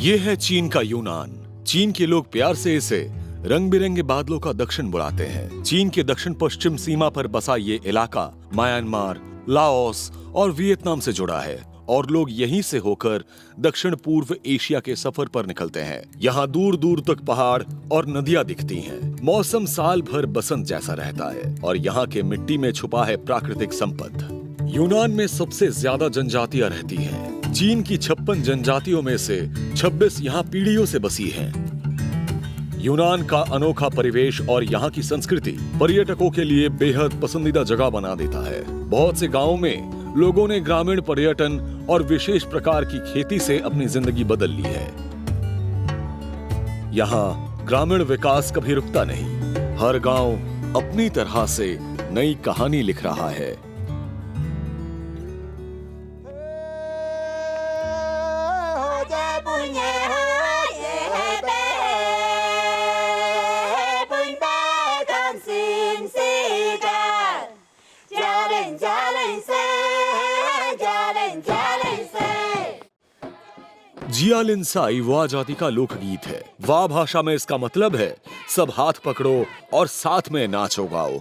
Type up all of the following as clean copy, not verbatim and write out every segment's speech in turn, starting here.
ये है चीन का यूनान। चीन के लोग प्यार से इसे रंग बिरंगे बादलों का दक्षिण बुलाते हैं। चीन के दक्षिण पश्चिम सीमा पर बसा ये इलाका म्यांमार, लाओस और वियतनाम से जुड़ा है और लोग यहीं से होकर दक्षिण पूर्व एशिया के सफर पर निकलते हैं। यहाँ दूर दूर तक पहाड़ और नदियां दिखती हैं। मौसम साल भर बसंत जैसा रहता है और यहाँ के मिट्टी में छुपा है प्राकृतिक संपदा। यूनान में सबसे ज्यादा जनजातियां रहती हैं। चीन की 56 जनजातियों में से 26 यहाँ पीढ़ियों से बसी हैं। यूनान का अनोखा परिवेश और यहाँ की संस्कृति पर्यटकों के लिए बेहद पसंदीदा जगह बना देता है। बहुत से गांवों में लोगों ने ग्रामीण पर्यटन और विशेष प्रकार की खेती से अपनी जिंदगी बदल ली है। यहाँ ग्रामीण विकास कभी रुकता नहीं। हर गांव अपनी तरह से नई कहानी लिख रहा है। जियालिनसाई वा जाति का लोकगीत है। वा भाषा में इसका मतलब है सब हाथ पकड़ो और साथ में नाचो गाओ।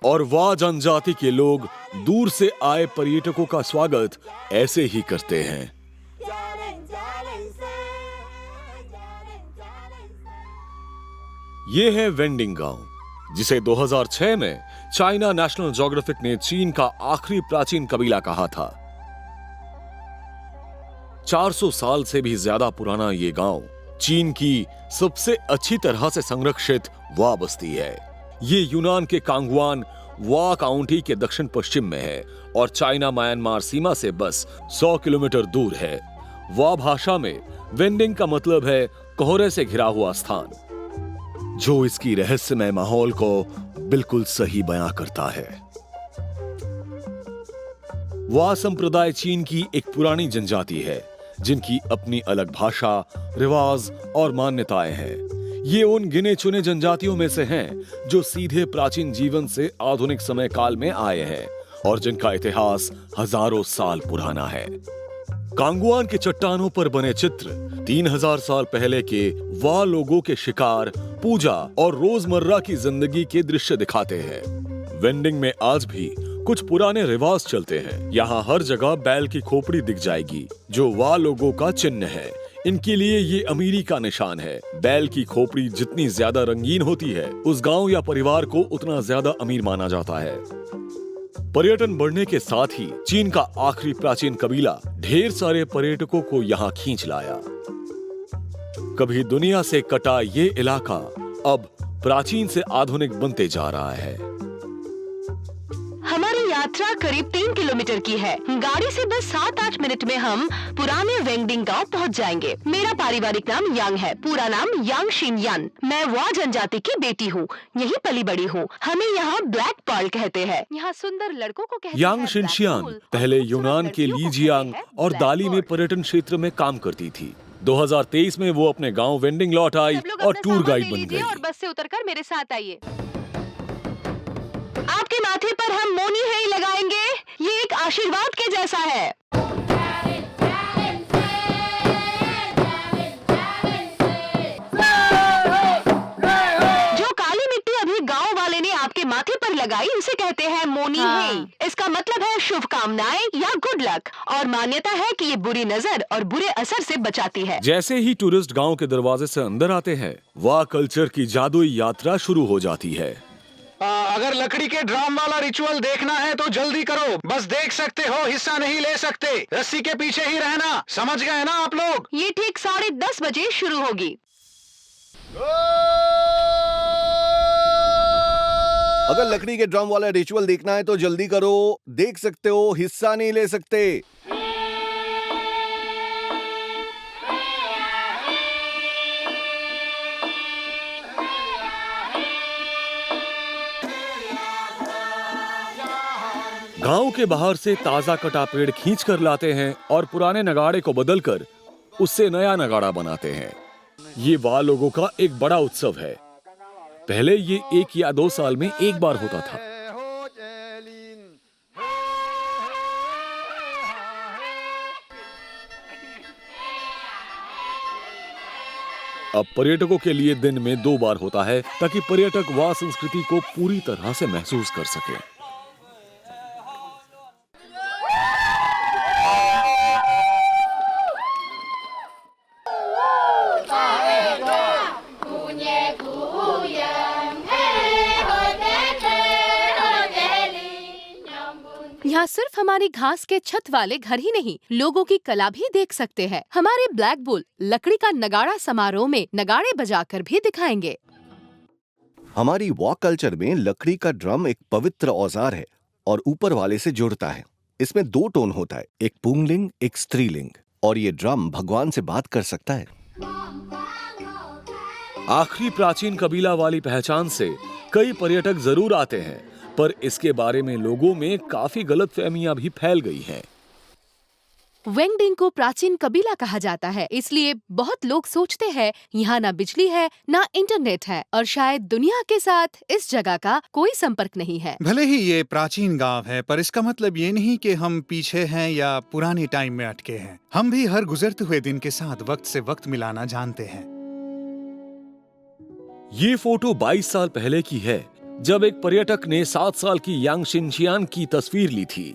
और वा जनजाति के लोग दूर से आए पर्यटकों का स्वागत ऐसे ही करते हैं। ये है वेंडिंग गांव, जिसे 2006 में चाइना नेशनल ज्योग्राफिक ने चीन का आखिरी प्राचीन कबीला कहा था। 400 साल से भी ज्यादा पुराना ये गांव चीन की सबसे अच्छी तरह से संरक्षित वा बस्ती है। ये यूनान के कांगवान वा काउंटी के दक्षिण पश्चिम में है और चाइना म्यांमार सीमा से बस 100 किलोमीटर दूर है। वा भाषा में वेंडिंग का मतलब है कोहरे से घिरा हुआ स्थान, जो इसकी रहस्यमय माहौल को बिल्कुल सही बयां करता है। वा संप्रदाय चीन की एक पुरानी जनजाति है, जिनकी अपनी अलग भाषा, रिवाज और मान्यताएं हैं। ये उन गिने चुने जनजातियों में से हैं जो सीधे प्राचीन जीवन से आधुनिक समय काल में आए हैं और जिनका इतिहास हजारों साल पुराना है। कांगुआन के चट्टानों पर बने चित्र 3000 साल पहले के वा लोगों के शिकार, पूजा और रोजमर्रा की जिंदगी के दृश्य दिखाते हैं। वेंडिंग में आज भी कुछ पुराने रिवाज चलते हैं। यहाँ हर जगह बैल की खोपड़ी दिख जाएगी, जो वा लोगों का चिन्ह है। इनके लिए ये अमीरी का निशान है। बैल की खोपड़ी जितनी ज्यादा रंगीन होती है, उस गांव या परिवार को उतना ज्यादा अमीर माना जाता है। पर्यटन बढ़ने के साथ ही चीन का आखिरी प्राचीन कबीला ढेर सारे पर्यटकों को यहाँ खींच लाया। कभी दुनिया से कटा ये इलाका अब प्राचीन से आधुनिक बनते जा रहा है। हमारी यात्रा करीब 3 किलोमीटर की है। गाड़ी से बस 7-8 मिनट में हम पुराने वेंडिंग गांव पहुंच जाएंगे। मेरा पारिवारिक नाम यांग है, पूरा नाम यांग शिनयान। मैं वा जनजाति की बेटी हूँ, यही पली बड़ी हूँ। हमें यहाँ ब्लैक पर्ल कहते हैं। यहाँ सुंदर लड़कों को कहते हैं यांग शिनशियान पहले यूनान के लीजियांग और दाली में पर्यटन क्षेत्र में काम करती थी। 2023 में वो अपने गांव वेंडिंग लौट आई और टूर गाइड बन गई। और बस से उतरकर मेरे साथ आइए। आपके माथे पर हम मोनी हेई लगाएंगे। ये एक आशीर्वाद के जैसा है। जो काली मिट्टी अभी गांव वाले ने आपके माथे पर लगाई, उसे कहते हैं मोनी हेई। इसका मतलब है शुभकामनाएं या गुड लक और मान्यता है कि ये बुरी नजर और बुरे असर से बचाती है। जैसे ही टूरिस्ट गांव के दरवाजे से अंदर आते हैं, वाह कल्चर की जादुई यात्रा शुरू हो जाती है। अगर लकड़ी के ड्राम वाला रिचुअल देखना है तो जल्दी करो। बस देख सकते हो, हिस्सा नहीं ले सकते। रस्सी के पीछे ही रहना। समझ गए ना आप लोग? ये ठीक 10:30 बजे शुरू होगी। अगर लकड़ी के ड्रम वाला रिचुअल देखना है तो जल्दी करो। देख सकते हो, हिस्सा नहीं ले सकते। गांव के बाहर से ताजा कटा पेड़ खींच कर लाते हैं और पुराने नगाड़े को बदलकर उससे नया नगाड़ा बनाते हैं। ये वा लोगों का एक बड़ा उत्सव है। पहले ये 1 या 2 साल में एक बार होता था। अब पर्यटकों के लिए दिन में 2 बार होता है ताकि पर्यटक वह संस्कृति को पूरी तरह से महसूस कर सके। यहाँ सिर्फ हमारी घास के छत वाले घर ही नहीं, लोगों की कला भी देख सकते हैं। हमारे ब्लैक बुल लकड़ी का नगाड़ा समारोह में नगाड़े बजाकर भी दिखाएंगे। हमारी वॉक कल्चर में लकड़ी का ड्रम एक पवित्र औजार है और ऊपर वाले से जुड़ता है। इसमें 2 टोन होता है, एक पुंगलिंग, एक स्त्रीलिंग, और ये ड्रम भगवान से बात कर सकता है। आखिरी प्राचीन कबीला वाली पहचान से कई पर्यटक जरूर आते हैं, पर इसके बारे में लोगों में काफी गलतफहमियां भी फैल गई हैं। वेंगडिंग को प्राचीन कबीला कहा जाता है, इसलिए बहुत लोग सोचते हैं यहाँ ना बिजली है ना इंटरनेट है और शायद दुनिया के साथ इस जगह का कोई संपर्क नहीं है। भले ही ये प्राचीन गांव है, पर इसका मतलब ये नहीं कि हम पीछे हैं या पुराने टाइम में अटके हैं। हम भी हर गुजरते हुए दिन के साथ वक्त से वक्त मिलाना जानते हैं। ये फोटो 22 साल पहले की है, जब एक पर्यटक ने 7 साल की यांग शिनशियान की तस्वीर ली थी।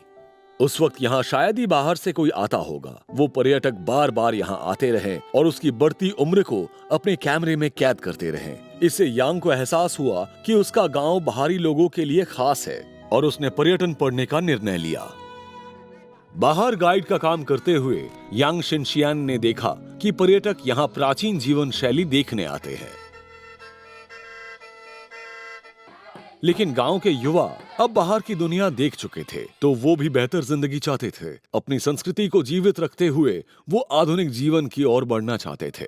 उस वक्त यहाँ शायद ही बाहर से कोई आता होगा। वो पर्यटक बार बार यहाँ आते रहे और उसकी बढ़ती उम्र को अपने कैमरे में कैद करते रहे। इससे यांग को एहसास हुआ कि उसका गांव बाहरी लोगों के लिए खास है और उसने पर्यटन पढ़ने का निर्णय लिया। बाहर गाइड का काम करते हुए यांग शिनशियान ने देखा कि पर्यटक यहाँ प्राचीन जीवन शैली देखने आते हैं, लेकिन गांव के युवा अब बाहर की दुनिया देख चुके थे, तो वो भी बेहतर जिंदगी चाहते थे। अपनी संस्कृति को जीवित रखते हुए वो आधुनिक जीवन की ओर बढ़ना चाहते थे।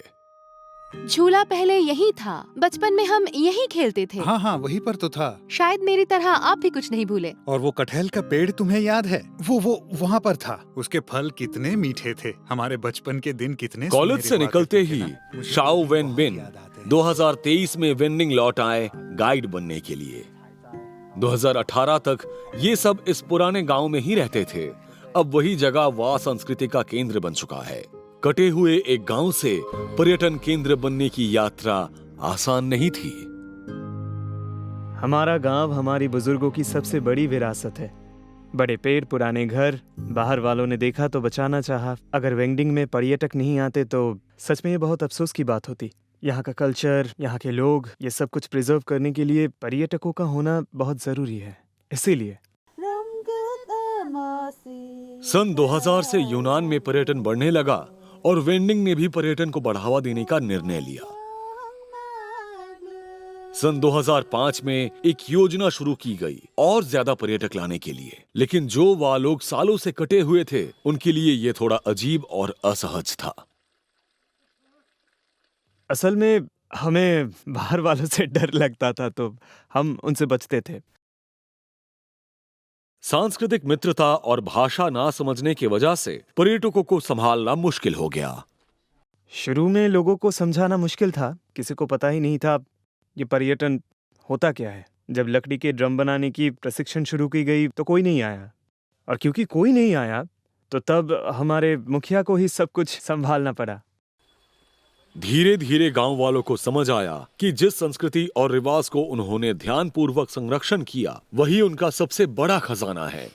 झूला पहले यही था, बचपन में हम यही खेलते थे। हाँ, वहीं पर तो था। शायद मेरी तरह आप भी कुछ नहीं भूले। और वो कटहल का पेड़ तुम्हें याद है? वो वहाँ पर था। उसके फल कितने मीठे थे। हमारे बचपन के दिन कितने। कॉलेज से निकलते ही शाओ वेन बिन 2023 में वेंडिंग लौट आए गाइड बनने के लिए। 2018 तक ये सब इस पुराने गांव में ही रहते थे। अब वही जगह वह संस्कृति का केंद्र बन चुका है। कटे हुए एक गांव से पर्यटन केंद्र बनने की यात्रा आसान नहीं थी। हमारा गांव हमारी बुजुर्गों की सबसे बड़ी विरासत है। बड़े पेड़, पुराने घर, बाहर वालों ने देखा तो बचाना चाहा। अगर वेंडिंग में पर्यटक नहीं आते तो सच में ये बहुत अफसोस की बात होती। यहाँ का कल्चर, यहाँ के लोग, ये सब कुछ प्रिजर्व करने के लिए पर्यटकों का होना बहुत जरूरी है। इसीलिए सन 2000 से यूनान में पर्यटन बढ़ने लगा और वेंडिंग ने भी पर्यटन को बढ़ावा देने का निर्णय लिया। सन 2005 में एक योजना शुरू की गई और ज्यादा पर्यटक लाने के लिए, लेकिन जो वह लोग सालों से कटे हुए थे उनके लिए ये थोड़ा अजीब और असहज था। असल में हमें बाहर वालों से डर लगता था, तो हम उनसे बचते थे। सांस्कृतिक मित्रता और भाषा ना समझने की वजह से पर्यटकों को संभालना मुश्किल हो गया। शुरू में लोगों को समझाना मुश्किल था। किसी को पता ही नहीं था ये पर्यटन होता क्या है। जब लकड़ी के ड्रम बनाने की प्रशिक्षण शुरू की गई तो कोई नहीं आया, और क्योंकि कोई नहीं आया तो तब हमारे मुखिया को ही सब कुछ संभालना पड़ा। धीरे धीरे गांव वालों को समझ आया कि जिस संस्कृति और रिवाज को उन्होंने ध्यानपूर्वक संरक्षण किया वही उनका सबसे बड़ा खजाना है।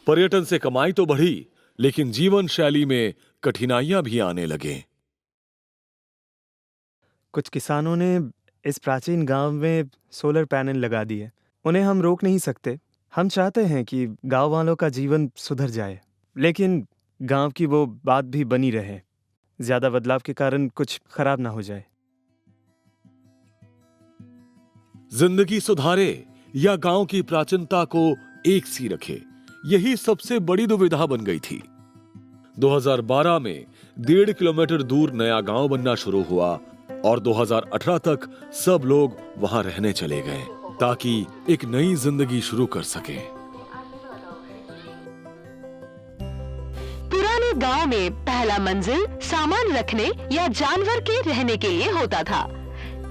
पर्यटन से कमाई तो बढ़ी, लेकिन जीवन शैली में कठिनाइयां भी आने लगे। कुछ किसानों ने इस प्राचीन गांव में सोलर पैनल लगा दिए। उन्हें हम रोक नहीं सकते। हम चाहते हैं कि गांव वालों का जीवन सुधर जाए, लेकिन गांव की वो बात भी बनी रहे, ज्यादा बदलाव के कारण कुछ खराब ना हो जाए। जिंदगी सुधारे या गांव की प्राचीनता को एक सी रखे, यही सबसे बड़ी दुविधा बन गई थी। 2012 में 1.5 किलोमीटर दूर नया गांव बनना शुरू हुआ और 2018 तक सब लोग वहां रहने चले गए ताकि एक नई जिंदगी शुरू कर सके। पुराने गांव में पहला मंजिल सामान रखने या जानवर के रहने के लिए होता था।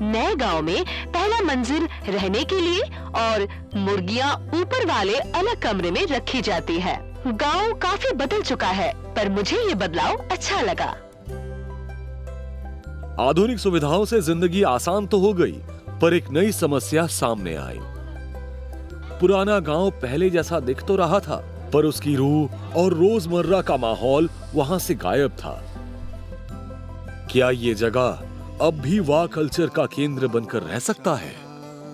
नए गांव में पहला मंजिल रहने के लिए और मुर्गियां ऊपर वाले अलग कमरे में रखी जाती है। गांव काफी बदल चुका है, पर मुझे ये बदलाव अच्छा लगा। आधुनिक सुविधाओं से जिंदगी आसान तो हो गई, पर एक नई समस्या सामने आई। पुराना गांव पहले जैसा दिख तो रहा था, पर उसकी रूह और रोजमर्रा का माहौल वहां से गायब था। क्या ये जगह अब भी वाह कल्चर का केंद्र बनकर रह सकता है?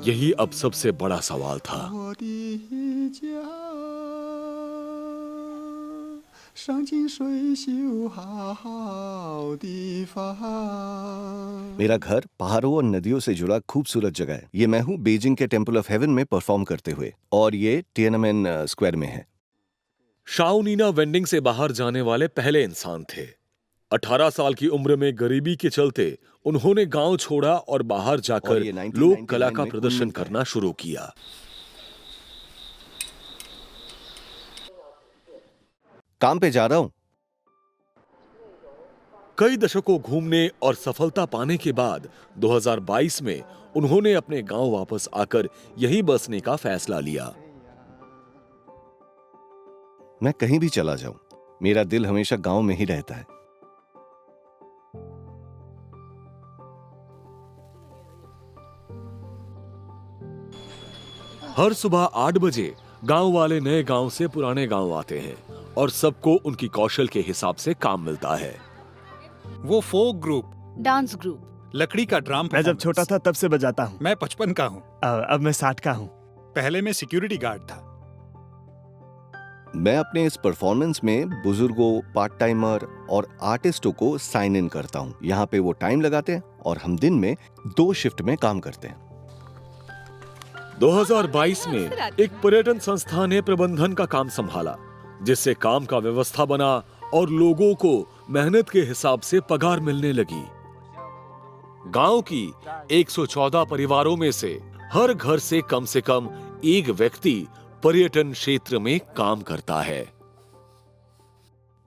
यही अब सबसे बड़ा सवाल था। मेरा घर पहाड़ों और नदियों से जुड़ा खूबसूरत जगह है। ये मैं हूँ बीजिंग के टेम्पल ऑफ हेवन में परफॉर्म करते हुए, और ये टिएनमेन स्क्वायर में है। शाओनीना वेंडिंग से बाहर जाने वाले पहले इंसान थे। 18 साल की उम्र में गरीबी के चलते उन्होंने गांव छोड़ा और बाहर और जाकर ये 1999 लोक कला का में प्रदर्शन मिलता है। करना शुरू किया। काम पे जा रहा हूँ। कई दशकों घूमने और सफलता पाने के बाद 2022 में उन्होंने अपने गांव वापस आकर यहीं बसने का फैसला लिया। मैं कहीं भी चला जाऊं, मेरा दिल हमेशा गांव में ही रहता है। हर सुबह 8 बजे गांव वाले नए गांव से पुराने गांव आते हैं और सबको उनकी कौशल के हिसाब से काम मिलता है। वो फोक ग्रुप, डांस ग्रुप, लकड़ी का ड्राम मैं जब परफॉर्मेंस। छोटा था तब से बजाता हूँ। मैं 55 का हूँ। अब मैं 60 का हूँ। पहले मैं सिक्योरिटी गार्ड था। मैं अपने इस परफॉर्मेंस में बुजुर्गों, पार्ट टाइमर और आर्टिस्टों को साइन इन करता हूँ। यहाँ पे वो टाइम लगाते हैं और हम दिन में 2 शिफ्ट में काम करते हैं। 2022 में एक पर्यटन संस्था ने प्रबंधन का काम संभाला, जिससे काम का व्यवस्था बना और लोगों को मेहनत के हिसाब से पगार मिलने लगी। गांव की 114 परिवारों में से हर घर से कम एक व्यक्ति पर्यटन क्षेत्र में काम करता है।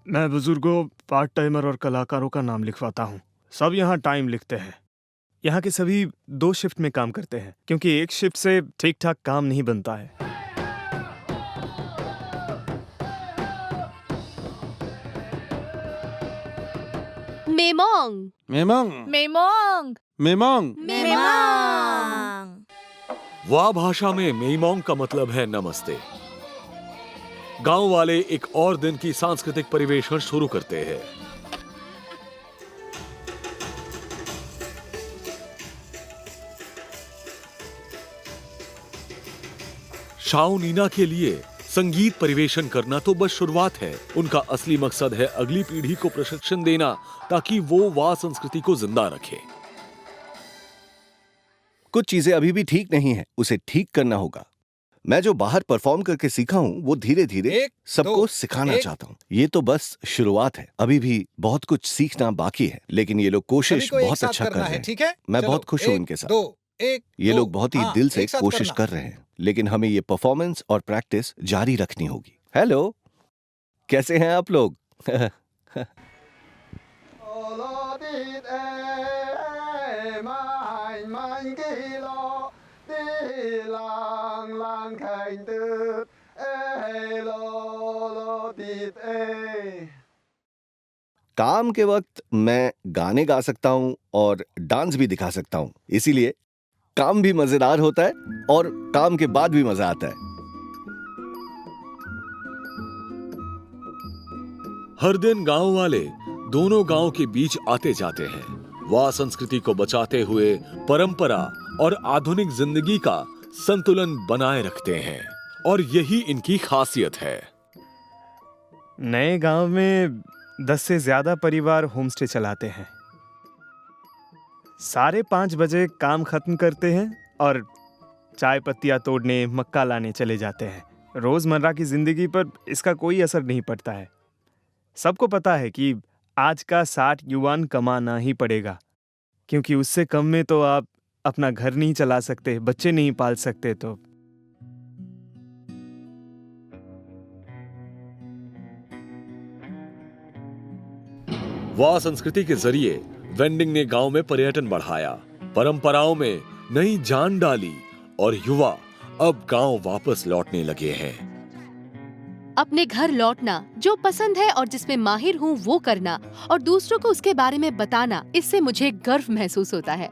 मैं बुजुर्गों, पार्ट टाइमर और कलाकारों का नाम लिखवाता हूँ। सब यहाँ टाइम लिखते हैं। यहाँ के सभी 2 शिफ्ट में काम करते हैं, क्योंकि एक शिफ्ट से ठीक ठाक काम नहीं बनता है। मेमोंग, मेमोंग मेमोंग, मेमोंग मेमोंग। वाह भाषा में मेईमोंग का मतलब है नमस्ते। गांव वाले एक और दिन की सांस्कृतिक परिवेशन शुरू करते हैं। शाओनीना के लिए संगीत परिवेशन करना तो बस शुरुआत है। उनका असली मकसद है अगली पीढ़ी को प्रशिक्षण देना, ताकि वो वाह संस्कृति को जिंदा रखे। कुछ चीजें अभी भी ठीक नहीं है, उसे ठीक करना होगा। मैं जो बाहर परफॉर्म करके सीखा हूँ वो धीरे धीरे 1, सबको 2, सिखाना 1। चाहता हूँ। ये तो बस शुरुआत है, अभी भी बहुत कुछ सीखना बाकी है, लेकिन ये लोग कोशिश बहुत अच्छा कर रहे हैं। ठीक है, मैं बहुत खुश हूँ इनके साथ। ये लोग बहुत ही दिल से कोशिश कर रहे हैं, लेकिन हमें ये परफॉर्मेंस और प्रैक्टिस जारी रखनी होगी। हेलो, कैसे हैं आप लोग? काम के वक्त मैं गाने गा सकता हूँ और डांस भी दिखा सकता हूँ, इसीलिए काम भी मजेदार होता है और काम के बाद भी मजा आता है। हर दिन गांव वाले दोनों गांव के बीच आते जाते हैं। वाह संस्कृति को बचाते हुए परंपरा और आधुनिक जिंदगी का संतुलन बनाए रखते हैं, और यही इनकी खासियत है। नए गांव में 10 से ज्यादा परिवार होमस्टे चलाते हैं। 5:30 बजे काम खत्म करते हैं और चाय पत्तियां तोड़ने, मक्का लाने चले जाते हैं। रोजमर्रा की जिंदगी पर इसका कोई असर नहीं पड़ता है। सबको पता है कि आज का 60 युआन कमाना ही पड़ेगा, क्योंकि उससे कम में तो आप अपना घर नहीं चला सकते, बच्चे नहीं पाल सकते। तो वाह संस्कृति के जरिए वेंडिंग ने गांव में पर्यटन बढ़ाया, परंपराओं में नई जान डाली और युवा अब गांव वापस लौटने लगे हैं। अपने घर लौटना, जो पसंद है और जिसमें माहिर हूँ वो करना और दूसरों को उसके बारे में बताना, इससे मुझे गर्व महसूस होता है।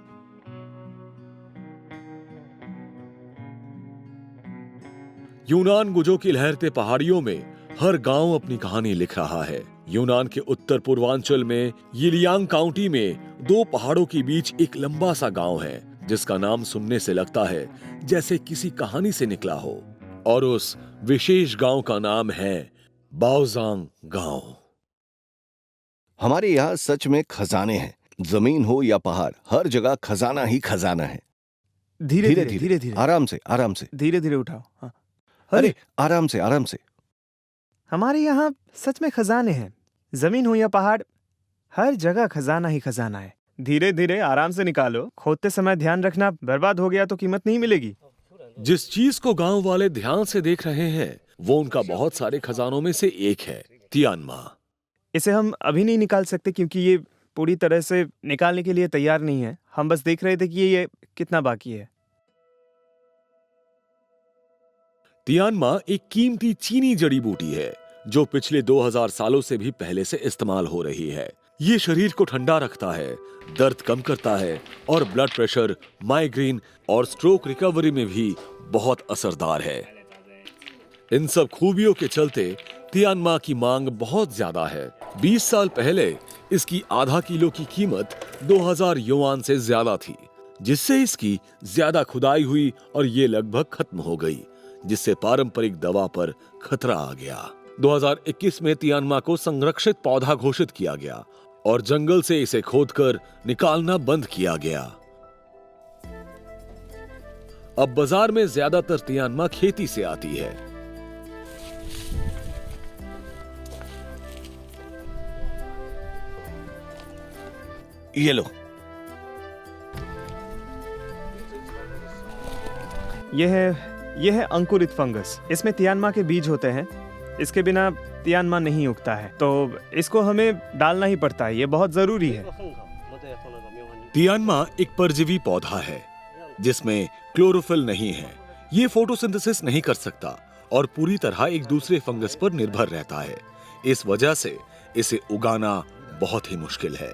यूनान गुजो की लहरते पहाड़ियों में हर गांव अपनी कहानी लिख रहा है। यूनान के उत्तर पूर्वांचल में यिलियांग काउंटी में दो पहाड़ों के बीच एक लंबा सा गांव है जिसका नाम सुनने से लगता है जैसे किसी कहानी से निकला हो, और उस विशेष गांव का नाम है बाओजांग गांव। हमारे यहाँ सच में खजाने हैं। जमीन हो या पहाड़, हर जगह खजाना ही खजाना है। धीरे धीरे धीरे धीरे आराम से, आराम से। धीरे धीरे उठाओ। हाँ। अरे आराम से, आराम से। हमारे यहाँ सच में खजाने हैं। जमीन हो या पहाड़, हर जगह खजाना ही खजाना है। धीरे धीरे आराम से निकालो। खोदते समय ध्यान रखना, बर्बाद हो गया तो कीमत नहीं मिलेगी। जिस चीज को गांव वाले ध्यान से देख रहे हैं वो उनका बहुत सारे खजानों में से एक है, तियानमा। इसे हम अभी नहीं निकाल सकते क्योंकि ये पूरी तरह से निकालने के लिए तैयार नहीं है। हम बस देख रहे थे कि ये कितना बाकी है। तियानमा एक कीमती चीनी जड़ी बूटी है जो पिछले 2000 सालों से भी पहले से इस्तेमाल हो रही है। ये शरीर को ठंडा रखता है, दर्द कम करता है और ब्लड प्रेशर, माइग्रेन और स्ट्रोक रिकवरी में भी बहुत असरदार है। इन सब खूबियों के चलते तियानमा की मांग बहुत ज्यादा है। 20 साल पहले इसकी आधा किलो की कीमत 2000 युआन से ज्यादा थी, जिससे इसकी ज्यादा खुदाई हुई और ये लगभग खत्म हो गई, जिससे पारंपरिक दवा पर खतरा आ गया। 2021 में तियानमा को संरक्षित पौधा घोषित किया गया और जंगल से इसे खोदकर निकालना बंद किया गया। अब बाजार में ज्यादातर तियानमा खेती से आती है। ये लो। यह है अंकुरित फंगस। इसमें तियानमा के बीज होते हैं। इसके बिना तियानमा नहीं उगता है, तो इसको हमें डालना ही पड़ता है। ये बहुत जरूरी है। तियानमा एक परजीवी पौधा है जिसमें क्लोरोफिल नहीं है। ये फोटोसिंथेसिस नहीं कर सकता और पूरी तरह एक दूसरे फंगस पर निर्भर रहता है। इस वजह से इसे उगाना बहुत ही मुश्किल है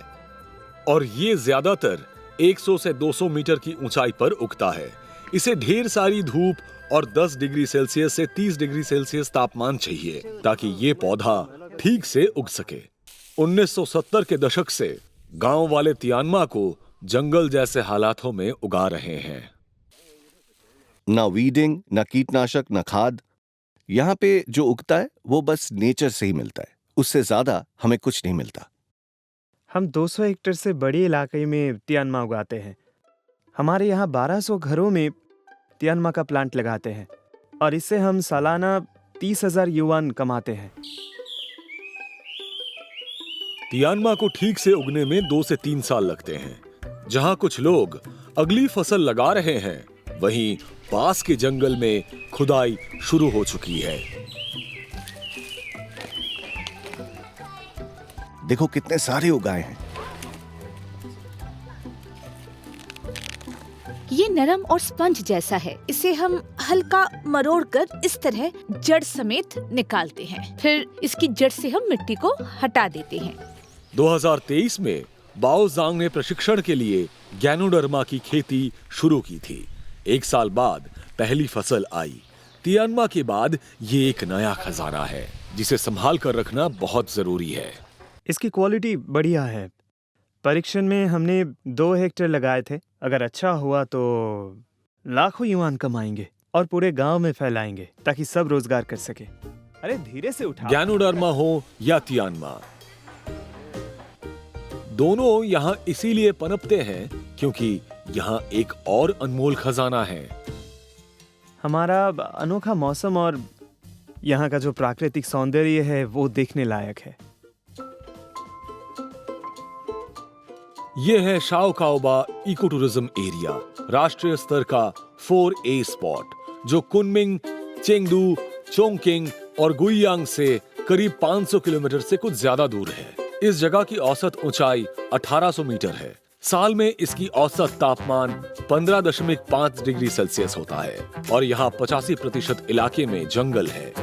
और ये ज्यादातर 100 से 200 मीटर की ऊंचाई पर उगता है। इसे ढेर सारी धूप और 10 डिग्री सेल्सियस से 30 डिग्री सेल्सियस तापमान चाहिए ताकि ये पौधा ठीक से उग सके। 1970 के दशक से गांव वाले तियानमा को जंगल जैसे हालातों में उगा रहे हैं। ना वीडिंग, ना कीटनाशक, ना खाद। यहाँ पे जो उगता है वो बस नेचर से ही मिलता है। उससे ज्यादा हमें कुछ नहीं मिलता। हम 200 हेक्टेयर से बड़े इलाके में तियानमा उगाते हैं। हमारे यहाँ 1200 घरों में तियानमा का प्लांट लगाते हैं और इससे हम सालाना 30,000 युआन कमाते हैं। तियानमा को ठीक से उगने में 2 से 3 साल लगते हैं। जहां कुछ लोग अगली फसल लगा रहे हैं, वहीं पास के जंगल में खुदाई शुरू हो चुकी है। देखो कितने सारे उगाए हैं। ये नरम और स्पंज जैसा है। इसे हम हल्का मरोड़कर इस तरह जड़ समेत निकालते हैं। फिर इसकी जड़ से हम मिट्टी को हटा देते हैं। 2023 में बाओजांग ने प्रशिक्षण के लिए गैनोडर्मा की खेती शुरू की थी। 1 साल बाद पहली फसल आई। तियानमा के बाद ये एक नया खजाना है जिसे संभाल कर रखना बहुत जरूरी है। इसकी क्वालिटी बढ़िया है। परीक्षण में हमने 2 हेक्टेयर लगाए थे। अगर अच्छा हुआ तो लाखों युआन कमाएंगे और पूरे गांव में फैलाएंगे ताकि सब रोजगार कर सके। अरे धीरे से उठा। गैनोडर्मा हो या तियानमा, दोनों यहाँ इसीलिए पनपते हैं क्योंकि यहाँ एक और अनमोल खजाना है। हमारा अनोखा मौसम और यहाँ का जो प्राकृतिक सौंदर्य है वो देखने लायक है। ये है शाओकाओबा इको टूरिज्म एरिया, राष्ट्रीय स्तर का 4A स्पॉट जो कुनमिंग, चेंगडू, चोंगकिंग और गुइयांग से करीब 500 किलोमीटर से कुछ ज्यादा दूर है। इस जगह की औसत ऊंचाई 1800 मीटर है। साल में इसकी औसत तापमान 15.5 डिग्री सेल्सियस होता है और यहाँ 85% इलाके में जंगल है।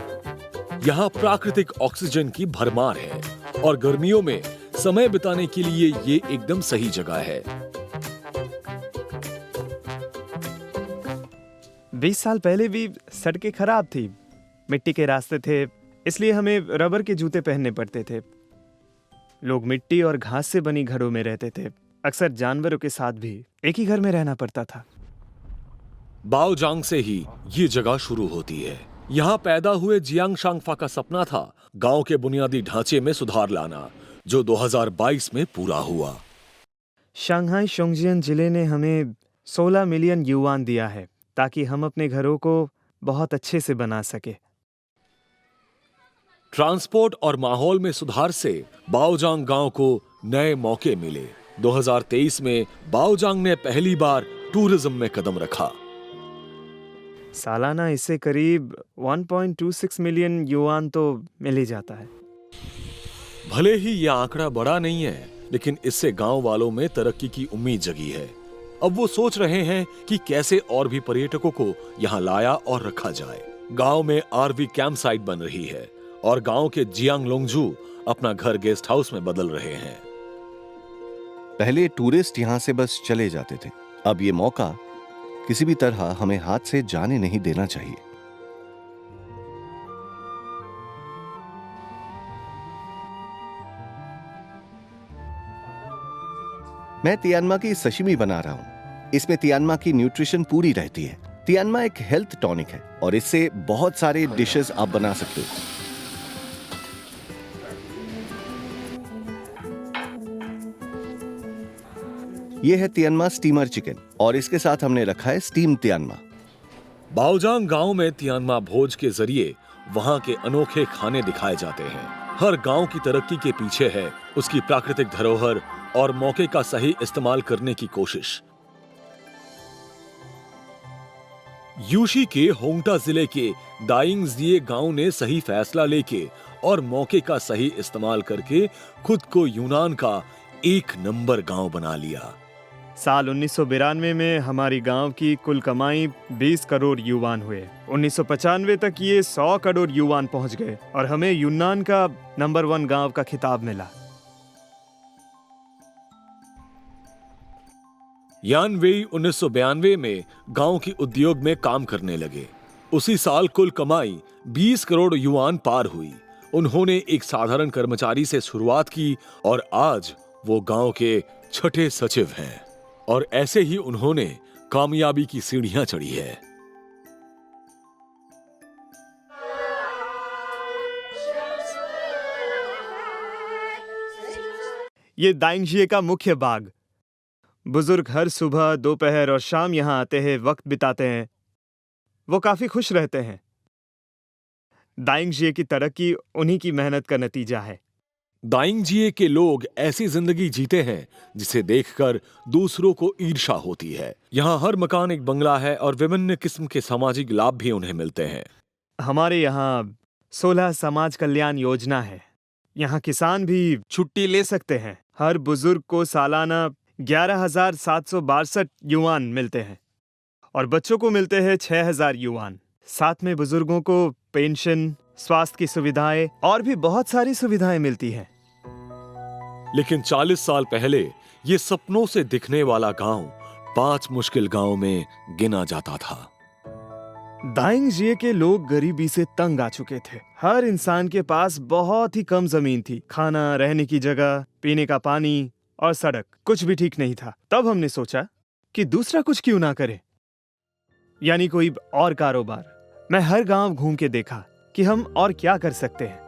यहाँ प्राकृतिक ऑक्सीजन की भरमार है और गर्मियों में समय बिताने के लिए ये एकदम सही जगह है। 20 साल पहले भी सड़कें खराब थी, मिट्टी के रास्ते थे, इसलिए हमें रबर के जूते पहनने पड़ते थे। लोग मिट्टी और घास से बनी घरों में रहते थे। अक्सर जानवरों के साथ भी एक ही घर में रहना पड़ता था। बाओजांग से ही ये जगह शुरू होती है। यहाँ पैदा हुए जियांग शांगफा का सपना था गांव के बुनियादी ढांचे में सुधार लाना, जो 2022 में पूरा हुआ। शंघाई शोंगजियन जिले ने हमें 16 मिलियन युआन दिया है ताकि हम अपने घरों को बहुत अच्छे से बना सके। ट्रांसपोर्ट और माहौल में सुधार से बाओजांग गांव को नए मौके मिले। 2023 में बाओजांग ने पहली बार टूरिज्म में कदम रखा। सालाना इससे करीब 1.26 मिलियन युआन तो मिल ही जाता है। भले ही यह आंकड़ा बड़ा नहीं है, लेकिन इससे गांव वालों में तरक्की की उम्मीद जगी है। अब वो सोच रहे हैं कि कैसे और भी पर्यटकों को यहाँ लाया और रखा जाए। गांव में आरवी कैंप साइट बन रही है और गांव के जियांग लोंगजू अपना घर गेस्ट हाउस में बदल रहे हैं। पहले टूरिस्ट यहाँ से बस चले जाते थे, अब ये मौका किसी भी तरह हमें हाथ से जाने नहीं देना चाहिए। मैं तियानमा की सशिमी बना रहा हूं। इसमें तियानमा की न्यूट्रिशन पूरी रहती है। तियानमा एक हेल्थ टॉनिक है और इससे बहुत सारे डिशेस आप बना सकते हो। यह है तियानमा स्टीमर चिकन और इसके साथ हमने रखा है स्टीम तियानमा। बाओजांग गांव में तियानमा भोज के जरिए वहां के अनोखे खाने दिखाए जाते हैं। हर गांव की तरक्की के पीछे है उसकी प्राकृतिक धरोहर और मौके का सही इस्तेमाल करने की कोशिश। यूशी के होंगटा जिले के दायिंगजिए गांव ने सही फैसला लेके और मौके का सही इस्तेमाल करके खुद को यूनान का 1 नंबर गांव बना लिया। साल 1992 में हमारी गांव की कुल कमाई 20 करोड़ युआन हुए। 1995 तक ये 100 करोड़ युआन पहुंच गए और हमें यूनान का नंबर 1 गांव का खिताब मिला। यान वेई 1992 में गांव की उद्योग में काम करने लगे। उसी साल कुल कमाई 20 करोड़ युआन पार हुई। उन्होंने एक साधारण कर्मचारी से शुरुआत की और आज वो गांव के 6ठे सचिव हैं। और ऐसे ही उन्होंने कामयाबी की सीढ़ियां चढ़ी है। ये दायिंगजिए का मुख्य बाग। बुजुर्ग हर सुबह, दोपहर और शाम यहाँ आते हैं, वक्त बिताते हैं। वो काफी खुश रहते हैं। दायिंगजिए की तरक्की उन्हीं की मेहनत का नतीजा है। दायिंगजिए के लोग ऐसी जिंदगी जीते हैं जिसे देखकर दूसरों को ईर्ष्या होती है। यहाँ हर मकान एक बंगला है और विभिन्न किस्म के सामाजिक लाभ भी उन्हें मिलते हैं। हमारे यहाँ 16 समाज कल्याण योजना है। यहाँ किसान भी छुट्टी ले सकते हैं। हर बुजुर्ग को सालाना 11,762 युआन मिलते हैं और बच्चों को मिलते हैं 6,000 युआन। साथ में बुजुर्गों को पेंशन, स्वास्थ्य की सुविधाएं और भी बहुत सारी सुविधाएं मिलती हैं। लेकिन 40 साल पहले ये सपनों से दिखने वाला गांव 5 मुश्किल गांव में गिना जाता था। दायिंगजिए के लोग गरीबी से तंग आ चुके थे। हर इंसान के पास बहुत ही कम जमीन थी। खाना, रहने की जगह, पीने का पानी और सड़क कुछ भी ठीक नहीं था। तब हमने सोचा कि दूसरा कुछ क्यों ना करें, यानी कोई और कारोबार। मैं हर गांव घूम के देखा कि हम और क्या कर सकते हैं।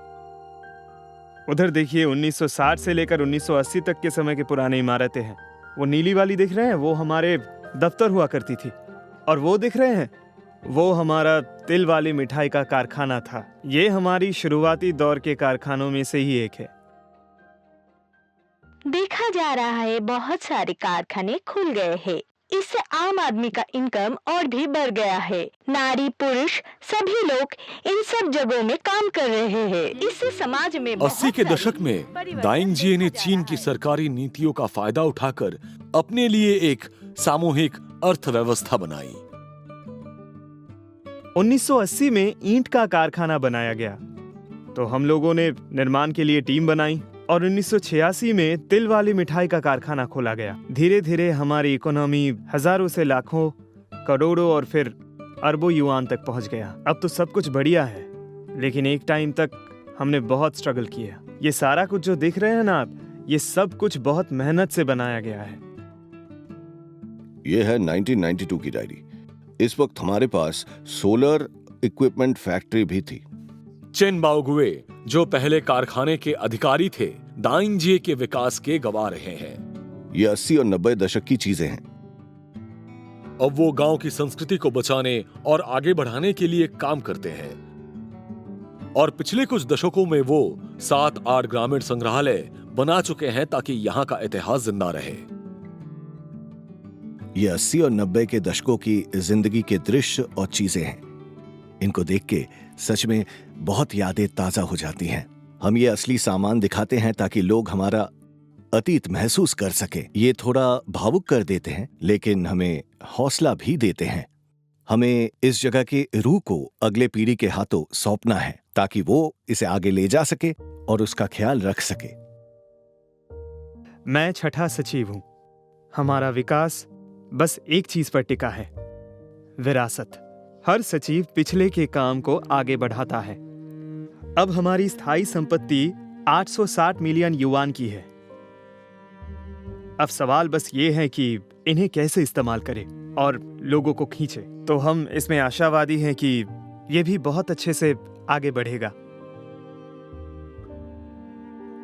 उधर देखिए, 1960 से लेकर 1980 तक के समय के पुराने इमारतें हैं। वो नीली वाली दिख रहे हैं, वो हमारे दफ्तर हुआ करती थी। और वो दिख रहे हैं, वो हमारा तिल वाली मिठाई का कारखाना था। ये हमारी शुरुआती दौर के कारखानों में से ही एक है। देखा जा रहा है बहुत सारे कारखाने खुल गए हैं। इससे आम आदमी का इनकम और भी बढ़ गया है। नारी पुरुष सभी लोग इन सब जगहों में काम कर रहे हैं। इससे समाज में 80 के दशक में दायिंगजिए ने चीन की सरकारी नीतियों का फायदा उठाकर अपने लिए एक सामूहिक अर्थव्यवस्था बनाई। 1980 में ईंट का कारखाना बनाया गया। तो हम लोगों ने निर्माण के लिए टीम बनाई और 1986 में तिल वाली मिठाई का कारखाना खोला गया। धीरे धीरे हमारी इकोनॉमी हजारों से लाखों, करोड़ों और फिर अरबों युआन तक पहुंच गया। अब तो सब कुछ बढ़िया है, लेकिन एक टाइम तक हमने बहुत स्ट्रगल किया। ये सारा कुछ जो देख रहे हैं ना आप, ये सब कुछ बहुत मेहनत से बनाया गया है। ये है 1992 की डायरी। इस वक्त हमारे पास सोलर इक्विपमेंट फैक्ट्री भी थी। चेन बाओगुए, जो पहले कारखाने के अधिकारी थे, दाइंगजिए के विकास के गवाह रहे हैं। ये 80 और 90 दशक की चीजें हैं। अब वो गांव की संस्कृति को बचाने और आगे बढ़ाने के लिए काम करते हैं और पिछले कुछ दशकों में वो 7-8 ग्रामीण संग्रहालय बना चुके हैं ताकि यहाँ का इतिहास जिंदा रहे। ये 80 और 90 के दशकों की जिंदगी के दृश्य और चीजें हैं। इनको देख के सच में बहुत यादें ताजा हो जाती हैं। हम ये असली सामान दिखाते हैं ताकि लोग हमारा अतीत महसूस कर सके। ये थोड़ा भावुक कर देते हैं, लेकिन हमें हौसला भी देते हैं। हमें इस जगह की रूह को अगले पीढ़ी के हाथों सौंपना है ताकि वो इसे आगे ले जा सके और उसका ख्याल रख सके। मैं छठा सचिव हूं। हमारा विकास बस एक चीज पर टिका है, विरासत। हर सचिव पिछले के काम को आगे बढ़ाता है। अब हमारी स्थायी संपत्ति 860 मिलियन युआन की है। अब सवाल बस ये है कि इन्हें कैसे इस्तेमाल करें और लोगों को खींचे। तो हम इसमें आशावादी हैं कि ये भी बहुत अच्छे से आगे बढ़ेगा।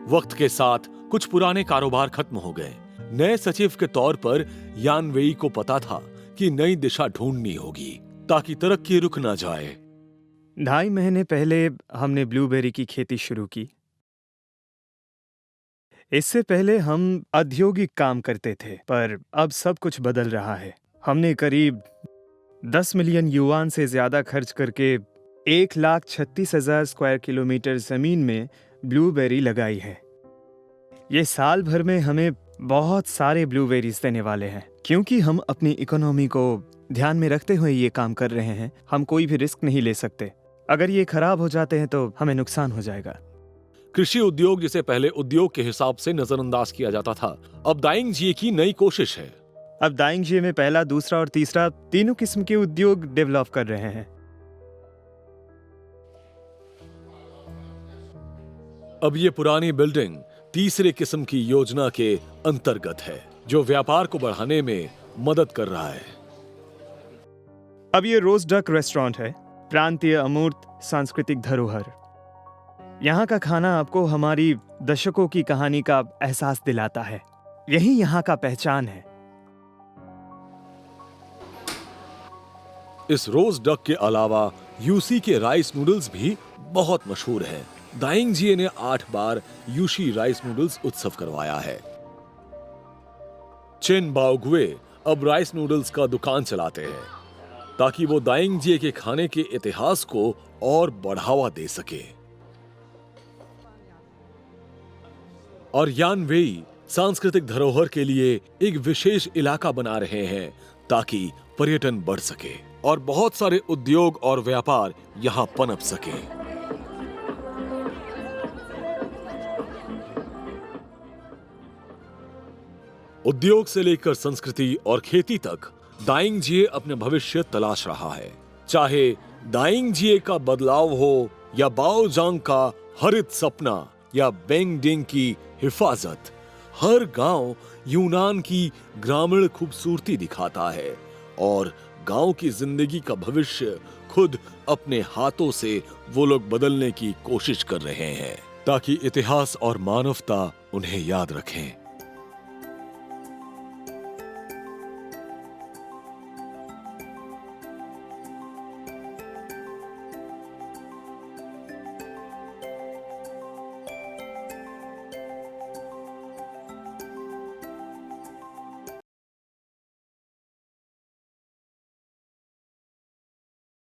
वक्त के साथ कुछ पुराने कारोबार खत्म हो गए। नए सचिव के तौर पर यान वेई को पता था कि नई दिशा ढूंढनी होगी ताकि तरक्की रुक ना जाए। 2.5 महीने पहले हमने ब्लूबेरी की खेती शुरू की। इससे पहले हम औद्योगिक काम करते थे, पर अब सब कुछ बदल रहा है। हमने करीब 10 मिलियन युआन से ज्यादा खर्च करके 1,36,000 स्क्वायर किलोमीटर जमीन में ब्लूबेरी लगाई है। ये साल भर में हमें बहुत सारे ब्लूबेरीज देने वाले हैं। क्योंकि हम अपनी इकोनॉमी को ध्यान में रखते हुए ये काम कर रहे हैं, हम कोई भी रिस्क नहीं ले सकते। अगर ये खराब हो जाते हैं तो हमें नुकसान हो जाएगा। कृषि उद्योग, जिसे पहले उद्योग के हिसाब से नजरअंदाज किया जाता था, अब दाइंगजिए की नई कोशिश है। अब दाइंगजिए में पहला, दूसरा और तीसरा तीनों किस्म के उद्योग डेवलप कर रहे हैं। अब ये पुरानी बिल्डिंग तीसरे किस्म की योजना के अंतर्गत है, जो व्यापार को बढ़ाने में मदद कर रहा है। अब ये रोज डक रेस्टोरेंट है, प्रांतीय अमूर्त सांस्कृतिक धरोहर। यहाँ का खाना आपको हमारी दशकों की कहानी का एहसास दिलाता है। यही यहाँ का पहचान है। इस रोज डक के अलावा यूसी के राइस नूडल्स भी बहुत मशहूर हैं। दाइंगजिए ने 8 बार यूशी राइस नूडल्स उत्सव करवाया है। चेन बाओगुए अब राइस नूडल्स का दुकान चलाते हैं ताकि वो दाइंगजिए के खाने के इतिहास को और बढ़ावा दे सके। और यान वेई सांस्कृतिक धरोहर के लिए एक विशेष इलाका बना रहे हैं ताकि पर्यटन बढ़ सके और बहुत सारे उद्योग और व्यापार यहां पनप सके। उद्योग से लेकर संस्कृति और खेती तक दाइंगजिए अपने भविष्य तलाश रहा है। चाहे दाइंगजिए का बदलाव हो या बाओजांग का हरित सपना या बेंगडिंग की हिफाजत, हर गांव यूनान की ग्रामीण खूबसूरती दिखाता है और गांव की जिंदगी का भविष्य खुद अपने हाथों से वो लोग बदलने की कोशिश कर रहे हैं ताकि इतिहास और मानवता उन्हें याद रखें।